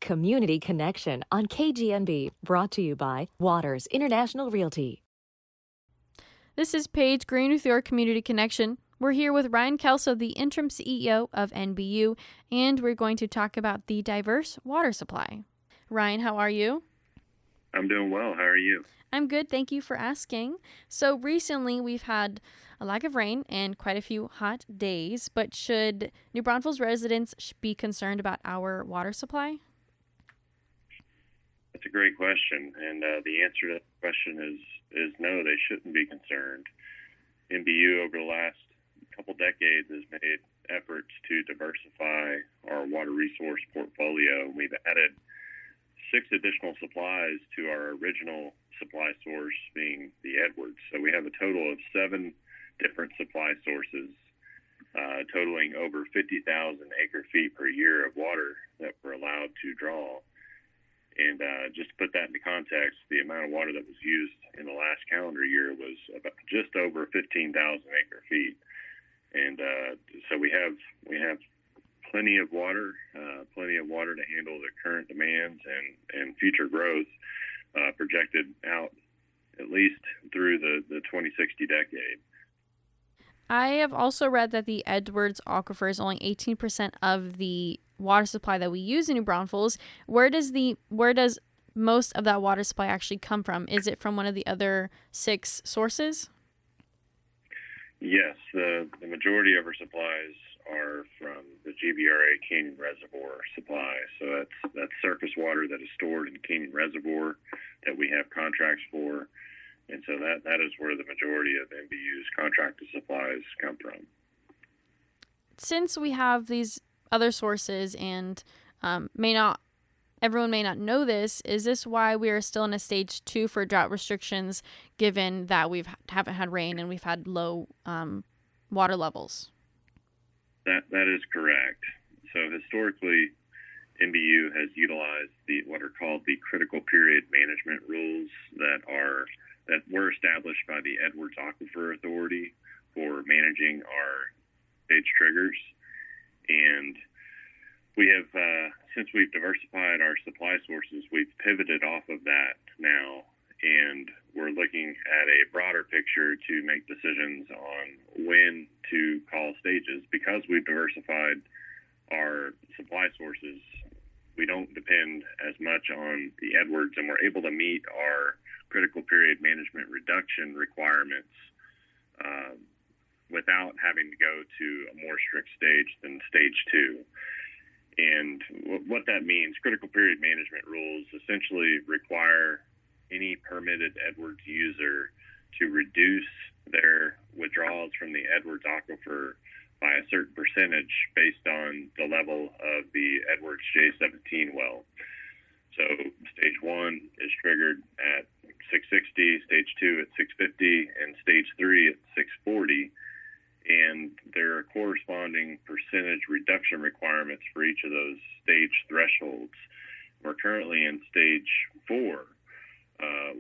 Community Connection on KGNB, brought to you by Waters International Realty. This is Paige Green with your Community Connection. We're here with Ryan Kelso, the interim CEO of NBU, and we're going to talk about the diverse water supply. Ryan, how are you? I'm doing well. How are you? I'm good. Thank you for asking. So recently we've had a lack of rain and quite a few hot days, but should New Braunfels residents be concerned about our water supply? That's a great question, and the answer to that question is no, they shouldn't be concerned. NBU over the last couple decades has made efforts to diversify our water resource portfolio. We've added 6 additional supplies to our original supply source, being the Edwards. So we have a total of 7 different supply sources, totaling over 50,000 acre feet per year of water that we're allowed to draw. And just to put that into context, the amount of water that was used in the last calendar year was about just over 15,000 acre feet. And so we have plenty of water to handle the current demands and future growth projected out at least through the 2060 decade. I have also read that the Edwards Aquifer is only 18% of the water supply that we use in New Braunfels. Where does most of that water supply actually come from? Is it from one of the other 6 sources? Yes, the majority of our supplies are from the GBRA Canyon Reservoir supply. So that's surface water that is stored in Canyon Reservoir that we have contracts for. And so that is where the majority of NBU's contracted supplies come from. Since we have these other sources and everyone may not know this, is this why we are still in a stage 2 for drought restrictions, given that we haven't had rain and we've had low water levels? That is correct. So historically, NBU has utilized what are called the critical period management rules that were established by the Edwards Aquifer Authority for managing our stage triggers. And we have, since we've diversified our supply sources, we've pivoted off of that now, and we're looking at a broader picture to make decisions on when to call stages. Because we've diversified our supply sources, we don't depend as much on the Edwards, and we're able to meet our critical period management reduction requirements without having to go to a more strict stage than stage 2. And what that means, critical period management rules essentially require any permitted Edwards user to reduce their withdrawals from the Edwards Aquifer by a certain percentage based on the level of the Edwards J17 well. So stage 1 is triggered at 660, stage 2 at 650, and stage 3 at 640. And there are corresponding percentage reduction requirements for each of those stage thresholds. We're currently in stage 4,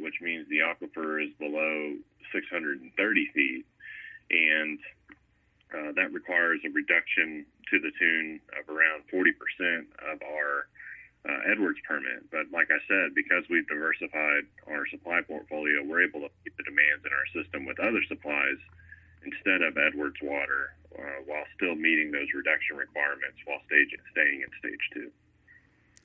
which means the aquifer is below 630 feet, and that requires a reduction to the tune of around 40% of our Edwards permit. But like I said, because we've diversified our supply portfolio, we're able to keep the demands in our system with other supplies instead of Edwards water, while still meeting those reduction requirements while staying in stage 2.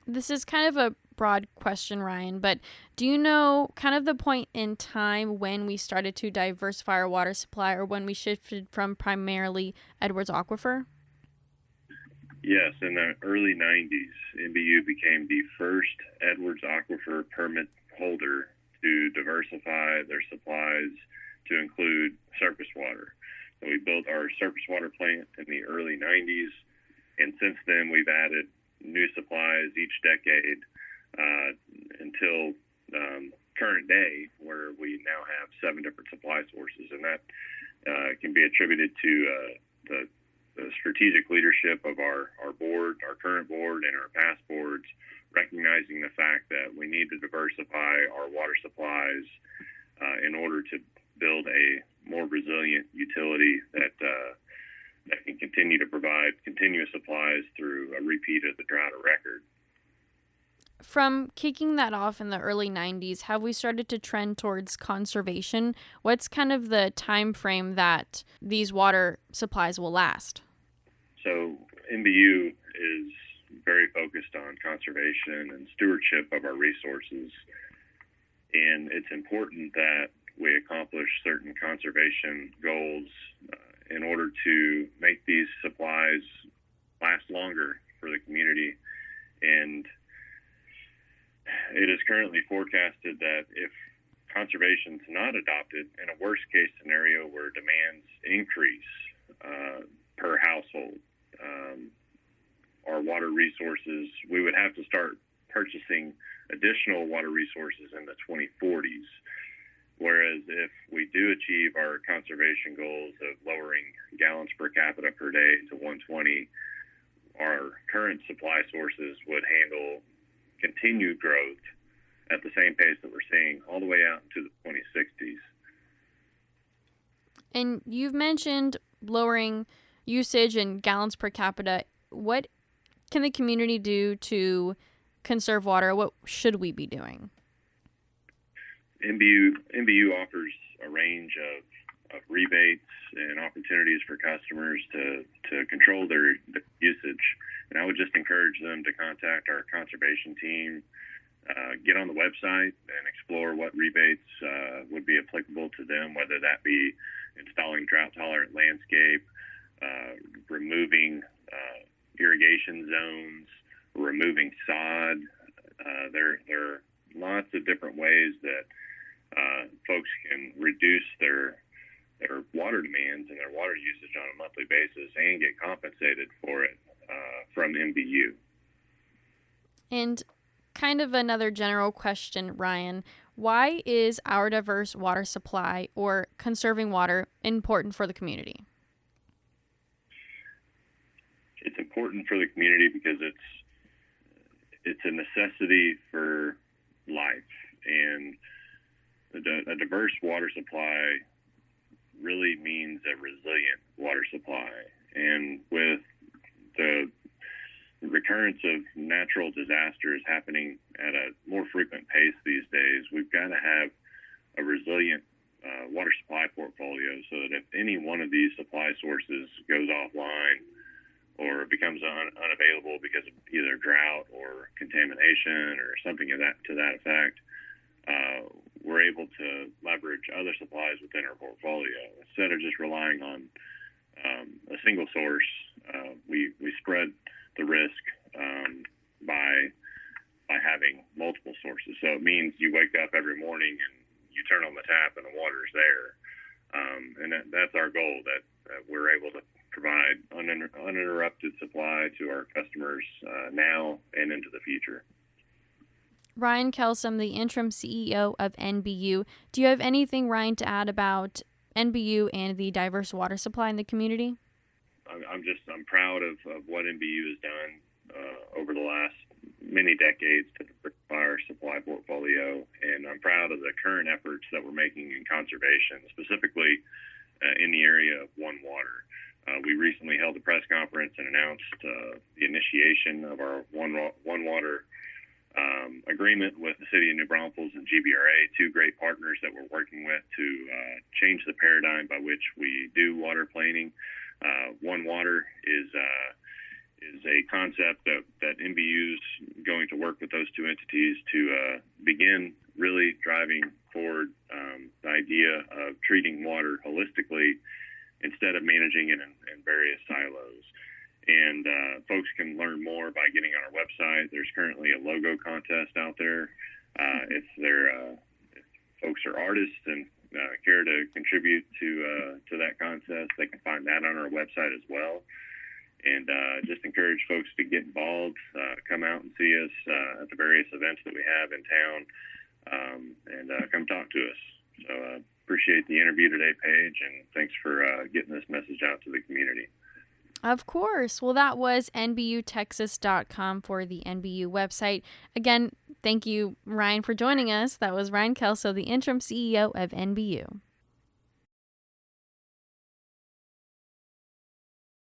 This is kind of a broad question, Ryan, but do you know kind of the point in time when we started to diversify our water supply, or when we shifted from primarily Edwards Aquifer? Yes, in the early 90s, NBU became the first Edwards Aquifer permit holder to diversify their supplies to include surface water. So we built our surface water plant in the early 90s, and since then we've added new supplies each decade until current day, where we now have 7 different supply sources. And that can be attributed to the strategic leadership of our board, our current board, and our past boards, recognizing the fact that we need to diversify our water supplies in order to build a more resilient utility that can continue to provide continuous supplies through a repeat of the drought record. from kicking that off in the early 90s, have we started to trend towards conservation? What's kind of the time frame that these water supplies will last? So NBU is very focused on conservation and stewardship of our resources. And it's important that we accomplish certain conservation goals in order to make these supplies last longer for the community. And it is currently forecasted that if conservation is not adopted, in a worst case scenario where demands increase per household, our water resources, we would have to start purchasing additional water resources in the 2040s. Whereas if we do achieve our conservation goals of lowering gallons per capita per day to 120, our current supply sources would handle continued growth at the same pace that we're seeing all the way out into the 2060s. And you've mentioned lowering usage and gallons per capita. What can the community do to conserve water? What should we be doing? NBU offers a range of rebates and opportunities for customers to control their usage. And I would just encourage them to contact our conservation team, get on the website and explore what rebates would be applicable to them, whether that be installing drought-tolerant landscape, removing irrigation zones, removing sod. There are lots of different ways that folks can reduce their water demands and their water usage on a monthly basis and get compensated for it from NBU. And kind of another general question, Ryan, why is our diverse water supply or conserving water important for the community? It's important for the community because it's a necessity for life, and a diverse water supply really means a resilient water supply. And with the recurrence of natural disasters happening at a more frequent pace these days, we've got to have a resilient water supply portfolio so that if any one of these supply sources goes offline or becomes unavailable because of either drought or contamination or something to that effect, we're able to leverage other supplies within our portfolio. Instead of just relying on a single source, we spread the risk by having multiple sources. So it means you wake up every morning and you turn on the tap and the water's there. And that's our goal, that we're able to provide uninterrupted supply to our customers now and into the future. Ryan Kelso, the interim CEO of NBU. Do you have anything, Ryan, to add about NBU and the diverse water supply in the community? I'm proud of what NBU has done over the last many decades to diversify our supply portfolio, and I'm proud of the current efforts that we're making in conservation, specifically in the area of One Water. We recently held a press conference and announced the initiation of our One Water agreement with the City of New Braunfels and GBRA, two great partners that we're working with to change the paradigm by which we do water planning. One Water is a concept that NBU's going to work with those two entities to begin really driving forward the idea of treating water holistically instead of managing it in various silos. And folks can learn more by getting on our website. There's currently a logo contest out there. If folks are artists and care to contribute to that contest, they can find that on our website as well. And just encourage folks to get involved, come out and see us at the various events that we have in town, and come talk to us. So appreciate the interview today, Paige, and thanks for getting this message out to the community. Of course. Well, that was NBUtexas.com for the NBU website. Again, thank you, Ryan, for joining us. That was Ryan Kelso, the interim CEO of NBU.